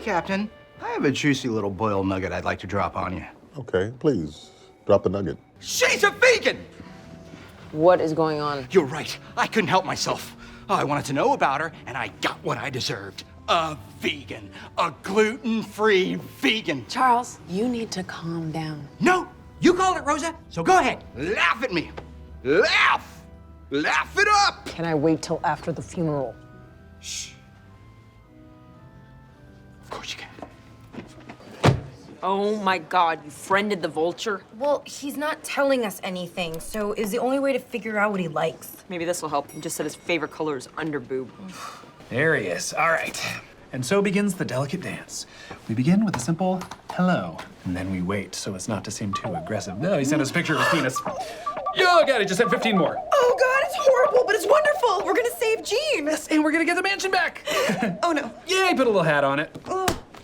Captain. I have a juicy little boiled nugget I'd like to drop on you. Okay, please, drop the nugget. She's a vegan! What is going on? You're right. I couldn't help myself. I wanted to know about her, and I got what I deserved. A vegan. A gluten-free vegan. Charles, you need to calm down. No! You called it, Rosa, so go ahead. Laugh at me. Laugh! Laugh it up! Can I wait till after the funeral? Shh. Of course you can. Oh my God, you friended the vulture? Well, he's not telling us anything, so is the only way to figure out what he likes. Maybe this will help. He just said his favorite color is underboob. There he is. All right. And so begins the delicate dance. We begin with a simple hello, and then we wait so as not to seem too aggressive. No, he sent us a picture of his penis. Oh, God, he just sent 15 more. Oh God, it's horrible, but it's wonderful. We're gonna save Jean. Yes, and we're gonna get the mansion back. Oh no. Yay, put a little hat on it.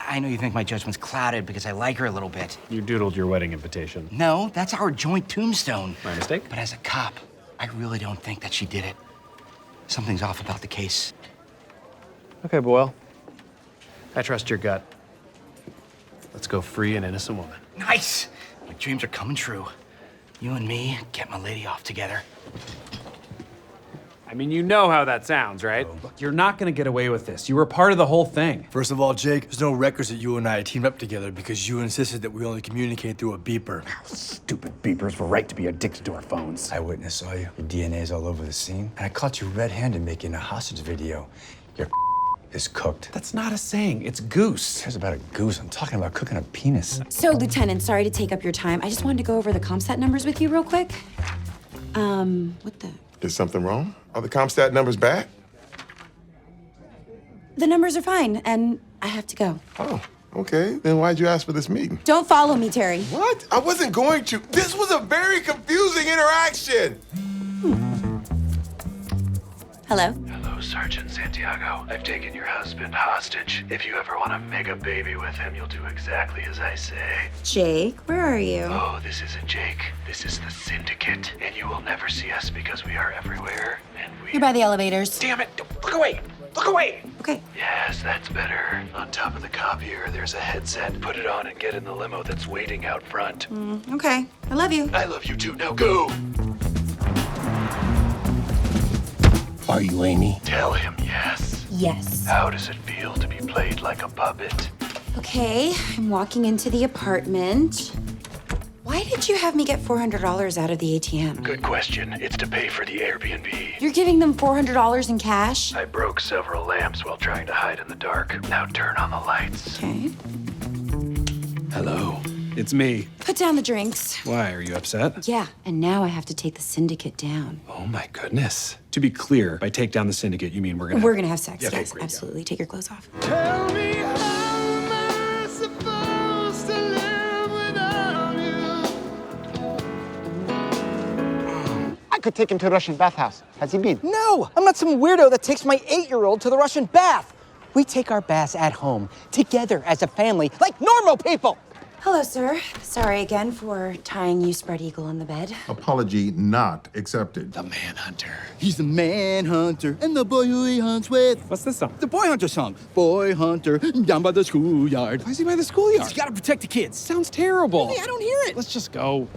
I know you think my judgment's clouded because I like her a little bit. You doodled your wedding invitation. No, that's our joint tombstone. My mistake? But as a cop, I really don't think that she did it. Something's off about the case. Okay, Boyle. I trust your gut. Let's go free an innocent woman. Nice! My dreams are coming true. You and me get my lady off together. I mean, you know how that sounds, right? Look, you're not gonna get away with this. You were part of the whole thing. First of all, Jake, there's no records that you and I teamed up together because you insisted that we only communicate through a beeper. Stupid beepers were right to be addicted to our phones. Eyewitness saw you. Your DNA's all over the scene. And I caught you red-handed making a hostage video. Your is cooked. That's not a saying, it's goose. Who cares about a goose? I'm talking about cooking a penis. So, Lieutenant, sorry to take up your time. I just wanted to go over the ComStat numbers with you real quick. What the? Is something wrong? Are the ComStat numbers bad? The numbers are fine, and I have to go. Oh, okay. Then why'd you ask for this meeting? Don't follow me, Terry. What? I wasn't going to. This was a very confusing interaction. Hello? Hello, Sergeant Santiago. I've taken your husband hostage. If you ever want to make a baby with him, you'll do exactly as I say. Jake, where are you? Oh, this isn't Jake. This is the Syndicate. And you will never see us because we are everywhere. And we... You're by the elevators. Damn it! Look away! Look away! Okay. Yes, that's better. On top of the copier, there's a headset. Put it on and get in the limo that's waiting out front. Okay. I love you. I love you too. Now go! Are you Amy? Tell him yes. Yes. How does it feel to be played like a puppet? Okay, I'm walking into the apartment. Why did you have me get $400 out of the ATM? Good question. It's to pay for the Airbnb. You're giving them $400 in cash? I broke several lamps while trying to hide in the dark. Now turn on the lights. Okay. Hello, it's me. Put down the drinks. Why, are you upset? Yeah, and now I have to take the syndicate down. Oh my goodness. To be clear, by take down the syndicate, you mean we're gonna... We're gonna have sex, Yeah, okay, yes, great, yeah. absolutely. Take your clothes off. Tell me how am I supposed to live without you? I could take him to the Russian bathhouse. Has he been? No, I'm not some weirdo that takes my 8-year-old to the Russian bath. We take our baths at home, together as a family, like normal people. Hello, sir. Sorry again for tying you spread eagle on the bed. Apology not accepted. The Manhunter. He's the manhunter and the boy who he hunts with. What's this song? The Boy Hunter song. Boy Hunter, down by the schoolyard. Why is he by the schoolyard? He's gotta protect the kids. Sounds terrible. Hey, I don't hear it. Let's just go.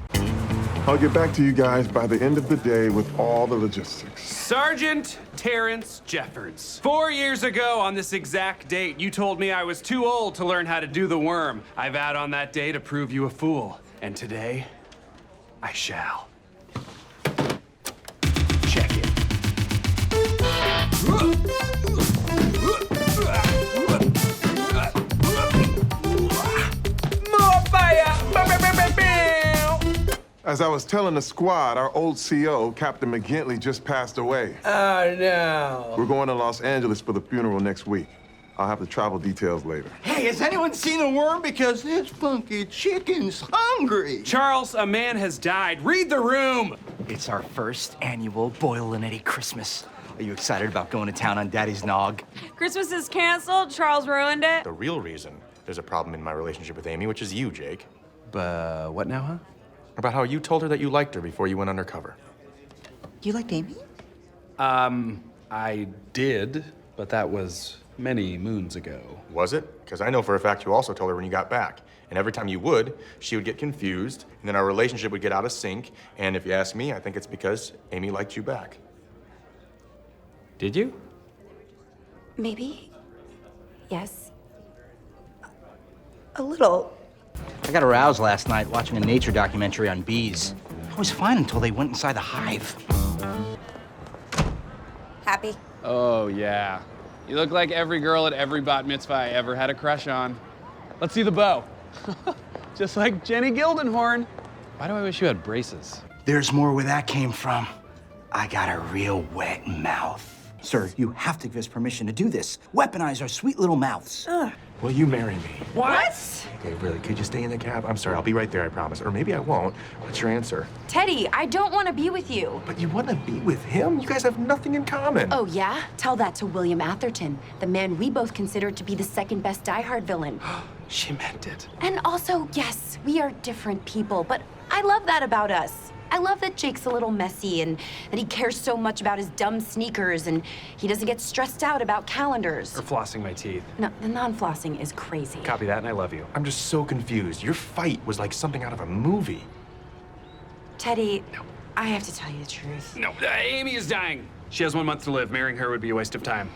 I'll get back to you guys by the end of the day with all the logistics. Sergeant Terrence Jeffords. 4 years ago on this exact date, you told me I was too old to learn how to do the worm. I vowed on that day to prove you a fool. And today, I shall. Check it. More fire! As I was telling the squad, our old CO, Captain McGintley, just passed away. Oh, no. We're going to Los Angeles for the funeral next week. I'll have the travel details later. Hey, has anyone seen a worm? Because this funky chicken's hungry. Charles, a man has died. Read the room! It's our first annual Boyle and Eddie Christmas. Are you excited about going to town on Daddy's nog? Christmas is canceled. Charles ruined it. The real reason there's a problem in my relationship with Amy, which is you, Jake. What now, huh? About how you told her that you liked her before you went undercover. You liked Amy? I did, but that was many moons ago. Was it? Because I know for a fact you also told her when you got back. And every time you would, she would get confused, and then our relationship would get out of sync. And if you ask me, I think it's because Amy liked you back. Did you? Maybe. Yes. A little. I got aroused last night watching a nature documentary on bees. I was fine until they went inside the hive. Happy? Oh, yeah. You look like every girl at every bat mitzvah I ever had a crush on. Let's see the bow. Just like Jenny Gildenhorn. Why do I wish you had braces? There's more where that came from. I got a real wet mouth. Sir, you have to give us permission to do this. Weaponize our sweet little mouths. Will you marry me? What? Okay, really, could you stay in the cab? I'm sorry, I'll be right there, I promise. Or maybe I won't. What's your answer? Teddy, I don't want to be with you. But you want to be with him? You guys have nothing in common. Oh, yeah? Tell that to William Atherton, the man we both consider to be the second best Die Hard villain. She meant it. And also, yes, we are different people, but I love that about us. I love that Jake's a little messy and that he cares so much about his dumb sneakers and he doesn't get stressed out about calendars. Or flossing my teeth. No, the non-flossing is crazy. Copy that, and I love you. I'm just so confused. Your fight was like something out of a movie. Teddy, I have to tell you the truth. No, Amy is dying. She has 1 month to live. Marrying her would be a waste of time.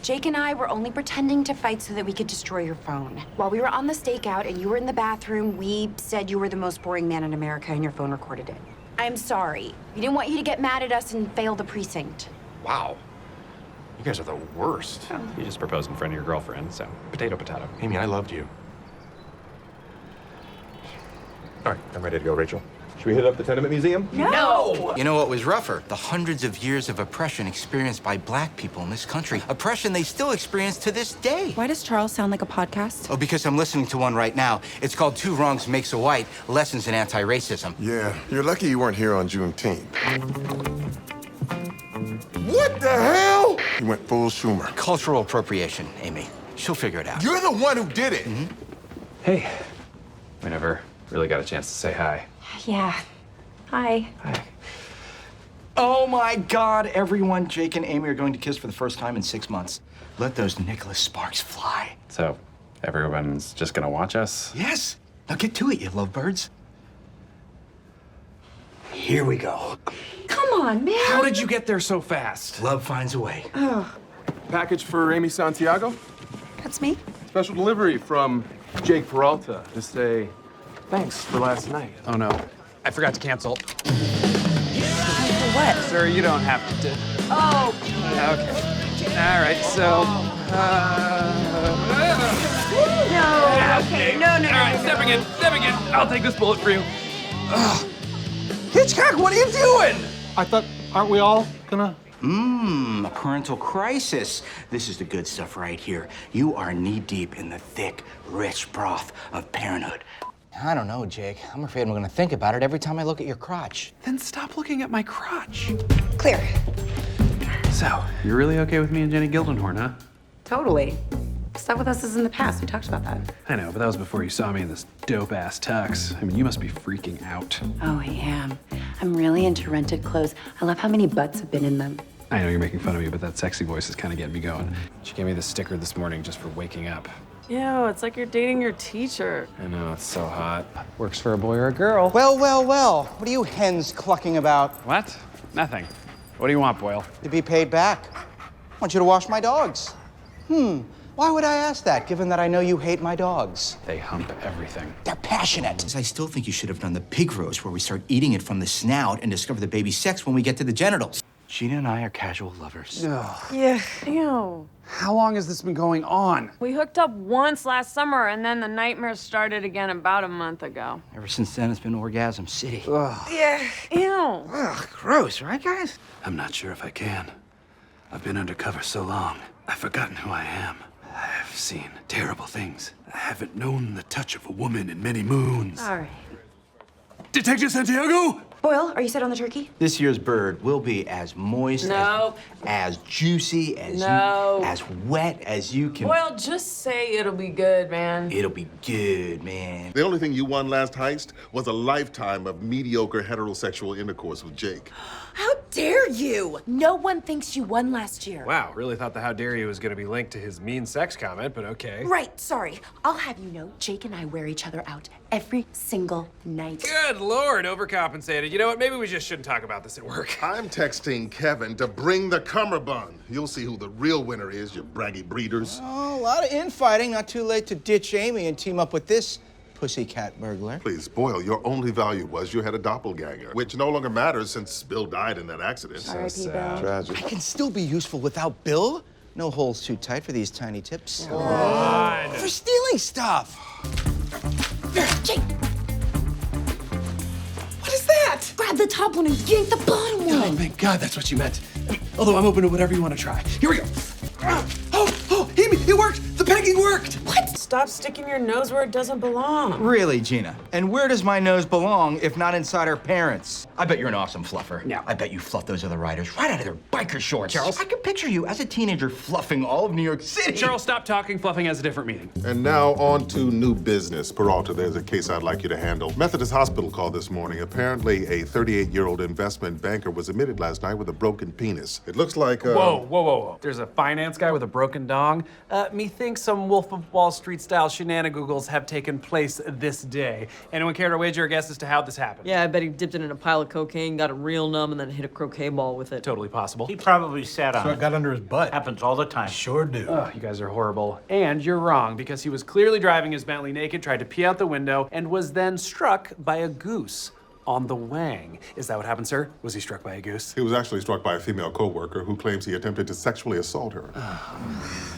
Jake and I were only pretending to fight so that we could destroy your phone. While we were on the stakeout and you were in the bathroom, we said you were the most boring man in America and your phone recorded it. I'm sorry. We didn't want you to get mad at us and fail the precinct. Wow. You guys are the worst. You just proposed in front of your girlfriend, so potato, potato. Amy, I loved you. All right, I'm ready to go, Rachel. Should we hit up the tenement museum? No! You know what was rougher? The hundreds of years of oppression experienced by black people in this country. Oppression they still experience to this day. Why does Charles sound like a podcast? Oh, because I'm listening to one right now. It's called Two Wrongs Makes a White, Lessons in Anti-Racism. Yeah, you're lucky you weren't here on Juneteenth. What the hell? You went full Schumer. Cultural appropriation, Amy. She'll figure it out. You're the one who did it. Hey. We never really got a chance to say hi. Yeah. Hi. Hi. Oh my God, everyone. Jake and Amy are going to kiss for the first time in 6 months. Let those Nicholas sparks fly. So, everyone's just gonna watch us? Yes. Now get to it, you lovebirds. Here we go. Come on, man. How did you get there so fast? Love finds a way. Package for Amy Santiago. That's me. Special delivery from Jake Peralta to say thanks for last night. Oh no, I forgot to cancel. What? Sir, you don't have to. Oh. Okay. All right, so. No. Okay. No. All right, stepping in. I'll take this bullet for you. Hitchcock, what are you doing? I thought, aren't we all gonna? A parental crisis. This is the good stuff right here. You are knee-deep in the thick, rich broth of Parenthood. I don't know, Jake. I'm afraid I'm gonna think about it every time I look at your crotch. Then stop looking at my crotch. Clear. So, you're really okay with me and Jenny Gildenhorn, huh? Totally. Stuff with us is in the past. We talked about that. I know, but that was before you saw me in this dope-ass tux. I mean, you must be freaking out. Oh, I am. I'm really into rented clothes. I love how many butts have been in them. I know you're making fun of me, but that sexy voice is kind of getting me going. She gave me this sticker this morning just for waking up. Ew, it's like you're dating your teacher. I know, it's so hot. Works for a boy or a girl. Well. What are you hens clucking about? What? Nothing. What do you want, Boyle? To be paid back. I want you to wash my dogs. Why would I ask that, given that I know you hate my dogs? They hump everything. They're passionate. I still think you should have done the pig roast where we start eating it from the snout and discover the baby's sex when we get to the genitals. Gina and I are casual lovers. Yeah. Ew. How long has this been going on? We hooked up once last summer, and then the nightmares started again about a month ago. Ever since then, it's been Orgasm City. Yeah. Ew. Ugh, gross, right, guys? I'm not sure if I can. I've been undercover so long, I've forgotten who I am. I've seen terrible things. I haven't known the touch of a woman in many moons. All right. Detective Santiago? Boyle, are you set on the turkey? This year's bird will be as moist, No. as juicy, as No. as wet as you can. Well, just say it'll be good, man. It'll be good, man. The only thing you won last heist was a lifetime of mediocre heterosexual intercourse with Jake. How dare you? No one thinks you won last year. Wow, really thought the how dare you was gonna be linked to his mean sex comment, but okay. Right, sorry. I'll have you know, Jake and I wear each other out every single night. Good Lord, overcompensated. You know what, maybe we just shouldn't talk about this at work. I'm texting Kevin to bring the cummerbund. You'll see who the real winner is, you braggy breeders. Oh, a lot of infighting. Not too late to ditch Amy and team up with this pussycat burglar. Please, Boyle, your only value was you had a doppelganger, which no longer matters since Bill died in that accident. R.I.P. Bill. Tragic. I can still be useful without Bill. No holes too tight for these tiny tips. For stealing stuff. Jake, What is that? grab the top one and yank the bottom one. Oh, thank God that's what you meant. Although I'm open to whatever you want to try. Here we go. Oh, Amy, it worked! The pegging worked! What? Stop sticking your nose where it doesn't belong. Really, Gina? And where does my nose belong if not inside her parents? I bet you're an awesome fluffer. No. I bet you fluff those other riders right out of their biker shorts. Charles? I can picture you as a teenager fluffing all of New York City. Charles, stop talking. Fluffing has a different meaning. And now on to new business. Peralta, there's a case I'd like you to handle. Methodist Hospital called this morning. Apparently, a 38-year-old investment banker was admitted last night with a broken penis. It looks like, Whoa. There's a finance guy with a broken dong. Methinks some Wolf of Wall Street style shenanigans have taken place this day. Anyone care to wager a guess as to how this happened? Yeah, I bet he dipped it in a pile of cocaine, got it real numb, and then hit a croquet ball with it. Totally possible. He probably sat on So it got under his butt. Happens all the time. Sure do. Oh, you guys are horrible. And you're wrong, because he was clearly driving his Bentley naked, tried to pee out the window, and was then struck by a goose on the wang. Is that what happened, sir? Was he struck by a goose? he was actually struck by a female co-worker who claims he attempted to sexually assault her.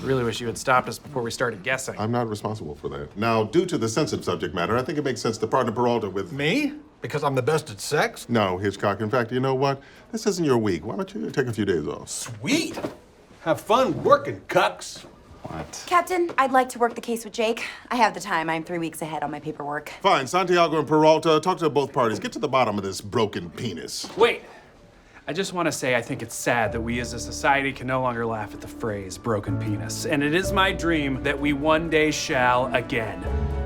Really wish you had stopped us before we started guessing. I'm not responsible for that. Now, due to the sensitive subject matter, I think it makes sense to partner Peralta with... Me? Because I'm the best at sex? No, Hitchcock. In fact, you know what? This isn't your week. Why don't you take a few days off? Sweet. Have fun working, cucks. What? Captain, I'd like to work the case with Jake. I have the time. I'm 3 weeks ahead on my paperwork. Fine, Santiago and Peralta, talk to both parties. Get to the bottom of this broken penis. Wait. I just want to say I think it's sad that we as a society can no longer laugh at the phrase broken penis. And it is my dream that we one day shall again.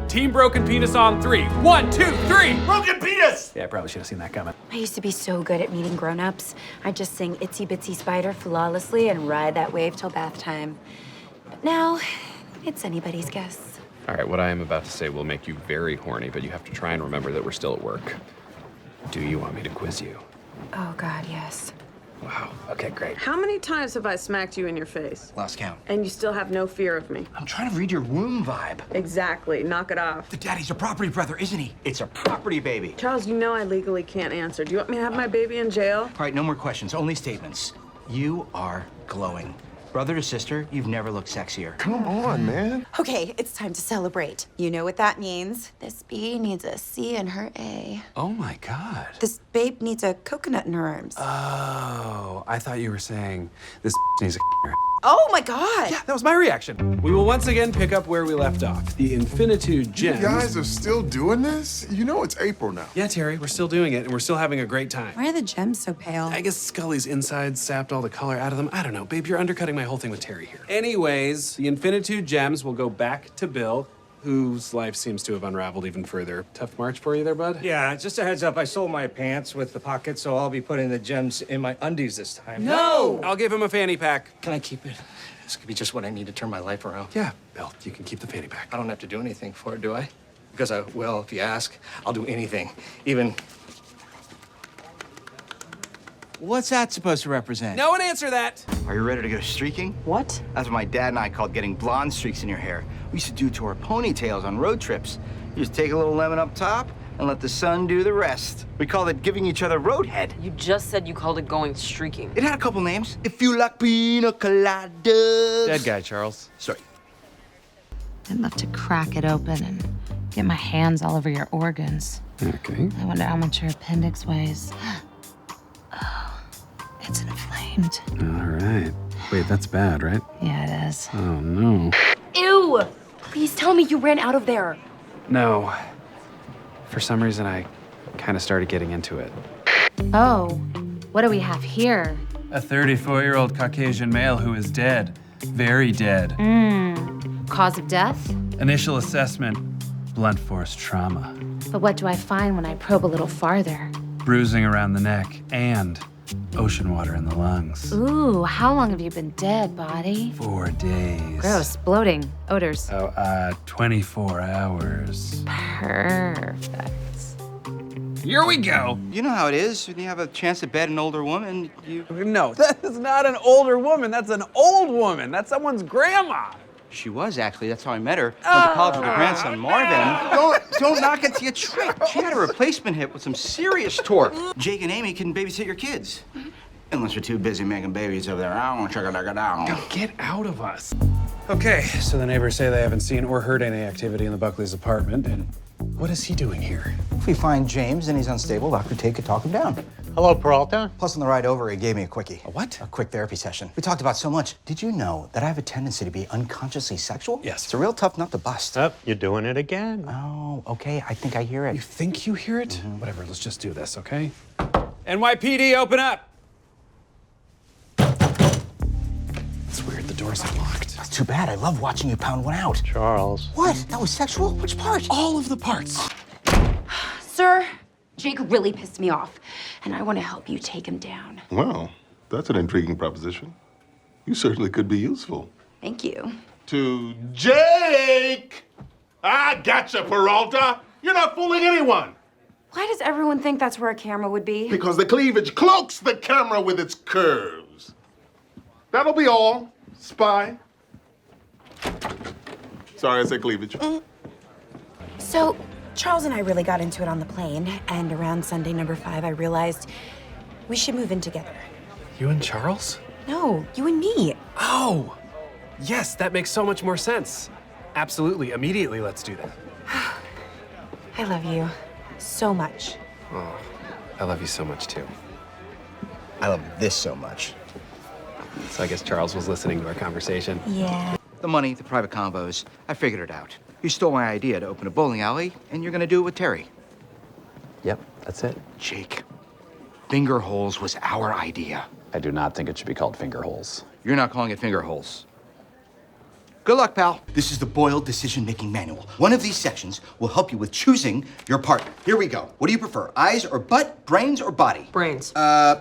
Team Broken Penis on 3. 1, 2, 3! Broken penis! Yeah, I probably should have seen that coming. I used to be so good at meeting grown-ups. I'd just sing Itsy Bitsy Spider flawlessly and ride that wave till bath time. But now, it's anybody's guess. All right, what I am about to say will make you very horny, but you have to try and remember that we're still at work. Do you want me to quiz you? Oh, God, yes. Wow. Okay, great. How many times have I smacked you in your face? Lost count. And you still have no fear of me? I'm trying to read your womb vibe. Exactly. Knock it off. The daddy's a property brother, isn't he? It's a property baby. Charles, you know I legally can't answer. Do you want me to have my baby in jail? All right, no more questions, only statements. You are glowing. Brother to sister, you've never looked sexier. Come on, man. Okay, it's time to celebrate. You know what that means. This B needs a C in her A. Oh my God. This babe needs a coconut in her arms. Oh, I thought you were saying this needs a Oh my God! Yeah, that was my reaction. We will once again pick up where we left off. The Infinitude Gems. You guys are still doing this? You know it's April now. Yeah, Terry, we're still doing it, and we're still having a great time. Why are the gems so pale? I guess Scully's insides sapped all the color out of them. I don't know, babe, you're undercutting my whole thing with Terry here. Anyways, the Infinitude Gems will go back to Bill, whose life seems to have unraveled even further. Tough march for you there, bud? Yeah, just a heads up, I sold my pants with the pockets, so I'll be putting the gems in my undies this time. No! I'll give him a fanny pack. Can I keep it? This could be just what I need to turn my life around. Yeah, Bill, you can keep the fanny pack. I don't have to do anything for it, do I? Because I will, if you ask. I'll do anything, even... What's that supposed to represent? No one answer that! Are you ready to go streaking? What? That's what my dad and I called getting blonde streaks in your hair. We used to do to our ponytails on road trips. You just take a little lemon up top and let the sun do the rest. We called it giving each other roadhead. You just said you called it going streaking. It had a couple names. If you like pina coladas. Dead guy, Charles. Sorry. I'd love to crack it open and get my hands all over your organs. Okay. I wonder how much your appendix weighs. Oh, it's inflamed. All right. Wait, that's bad, right? Yeah, it is. Oh, no. Ew! Please tell me you ran out of there. No. For some reason, I kind of started getting into it. Oh, what do we have here? A 34-year-old Caucasian male who is dead. Very dead. Cause of death? Initial assessment, blunt force trauma. But what do I find when I probe a little farther? Bruising around the neck and ocean water in the lungs. Ooh, how long have you been dead, body? 4 days. Gross, bloating, odors. 24 hours. Perfect. Here we go. You know how it is when you have a chance to bed an older woman. No, that is not an older woman. That's an old woman. That's someone's grandma. She was, actually. That's how I met her. Went to college with her grandson, Marvin. Don't knock it till you trick. She had a replacement hip with some serious torque. Jake and Amy can babysit your kids. Unless you're too busy making babies over there. I don't want to check it down. Get out of us. Okay, so the neighbors say they haven't seen or heard any activity in the Buckley's apartment, and what is he doing here? If we find James and he's unstable, Dr. Tate could talk him down. Hello, Peralta. Plus, on the ride over, he gave me a quickie. A what? A quick therapy session. We talked about so much. Did you know that I have a tendency to be unconsciously sexual? Yes. It's a real tough nut to bust. You're doing it again. Oh, okay. I think I hear it. You think you hear it? Whatever, let's just do this, okay? NYPD, open up! It's weird, the door's unlocked. That's too bad. I love watching you pound one out. Charles. What? That was sexual? Which part? All of the parts. Sir, Jake really pissed me off, and I want to help you take him down. Well, that's an intriguing proposition. You certainly could be useful. Thank you. To Jake! I gotcha, Peralta. You're not fooling anyone. Why does everyone think that's where a camera would be? Because the cleavage cloaks the camera with its curves. That'll be all, spy. Sorry, I said cleavage. So, Charles and I really got into it on the plane, and around Sunday number 5, I realized we should move in together. You and Charles? No, you and me. Oh! Yes, that makes so much more sense. Absolutely, immediately let's do that. I love you so much. Oh, I love you so much too. I love this so much. So I guess Charles was listening to our conversation. Yeah. The money, the private combos, I figured it out. You stole my idea to open a bowling alley, and you're gonna do it with Terry. Yep, that's it. Jake, finger holes was our idea. I do not think it should be called finger holes. You're not calling it finger holes. Good luck, pal. This is the Boyle Decision-Making Manual. One of these sections will help you with choosing your partner. Here we go. What do you prefer, eyes or butt, brains or body? Brains.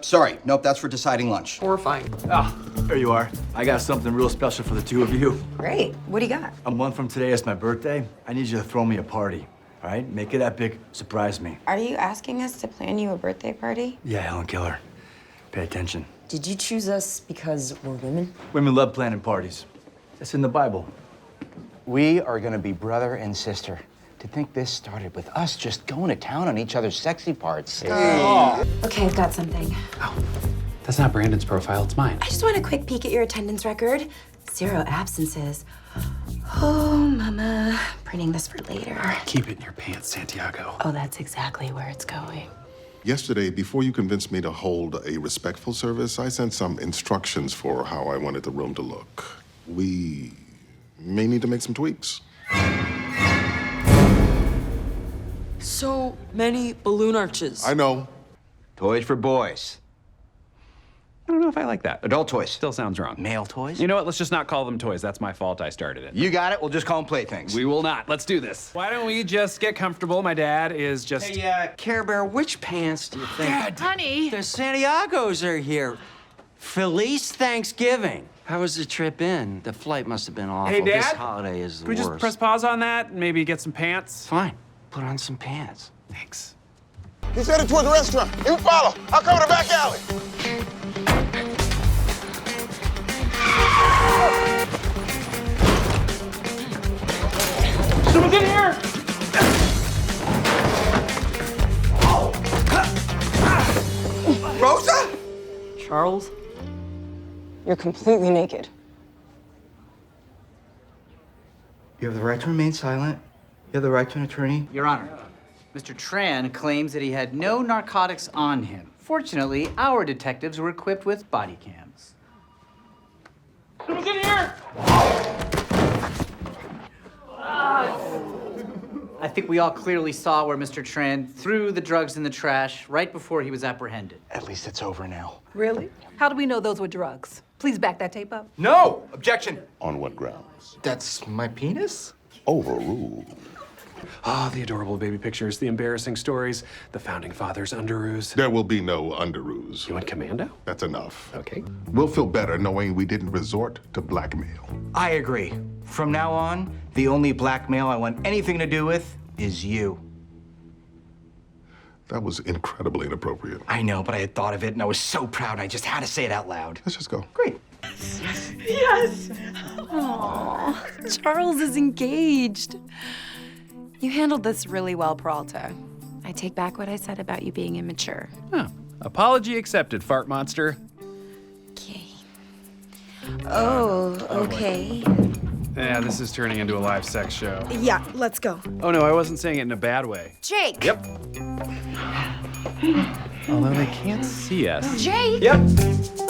Sorry. Nope, that's for deciding lunch. Horrifying. Ah, there you are. I got something real special for the two of you. Great. What do you got? A month from today is my birthday. I need you to throw me a party. All right? Make it epic. Surprise me. Are you asking us to plan you a birthday party? Yeah, Helen Keller. Pay attention. Did you choose us because we're women? Women love planning parties. It's in the Bible. We are gonna be brother and sister. To think this started with us just going to town on each other's sexy parts. Okay, I've got something. That's not Brandon's profile, it's mine. I just want a quick peek at your attendance record. 0 absences. Oh, mama. Printing this for later. Keep it in your pants, Santiago. Oh, that's exactly where it's going. Yesterday, before you convinced me to hold a respectful service, I sent some instructions for how I wanted the room to look. We may need to make some tweaks. So many balloon arches. I know. Toys for boys. I don't know if I like that. Adult toys. Still sounds wrong. Male toys? You know what? Let's just not call them toys. That's my fault. I started it. You got it. We'll just call them playthings. We will not. Let's do this. Why don't we just get comfortable? My dad is just... Hey, Care Bear, which pants do you think? Honey. The Santiagos are here. Feliz Thanksgiving. How was the trip in? The flight must have been awful. Hey, Dad? This holiday is the Can we worst. just press pause on that and maybe get some pants? Fine. Put on some pants. Thanks. He's headed toward the restaurant. You follow. I'll cover the back alley. Someone get here! Rosa? Charles, you're completely naked. You have the right to remain silent. You have the right to an attorney. Your Honor, Mr. Tran claims that he had no narcotics on him. Fortunately, our detectives were equipped with body cams. Someone get here! I think we all clearly saw where Mr. Tran threw the drugs in the trash right before he was apprehended. At least it's over now. Really? How do we know those were drugs? Please back that tape up. No! Objection! On what grounds? That's my penis? Overruled. Ah, the adorable baby pictures, the embarrassing stories, the founding fathers' underoos. There will be no underoos. You want commando? That's enough. Okay. We'll feel better knowing we didn't resort to blackmail. I agree. From now on, the only blackmail I want anything to do with is you. That was incredibly inappropriate. I know, but I had thought of it and I was so proud I just had to say it out loud. Let's just go. Great. Yes! Aww, Charles is engaged. You handled this really well, Peralta. I take back what I said about you being immature. Oh, apology accepted, fart monster. Okay. Oh, okay. Yeah, this is turning into a live sex show. Yeah, let's go. Oh no, I wasn't saying it in a bad way. Jake! Yep. Although they can't see us. Jake! Yep.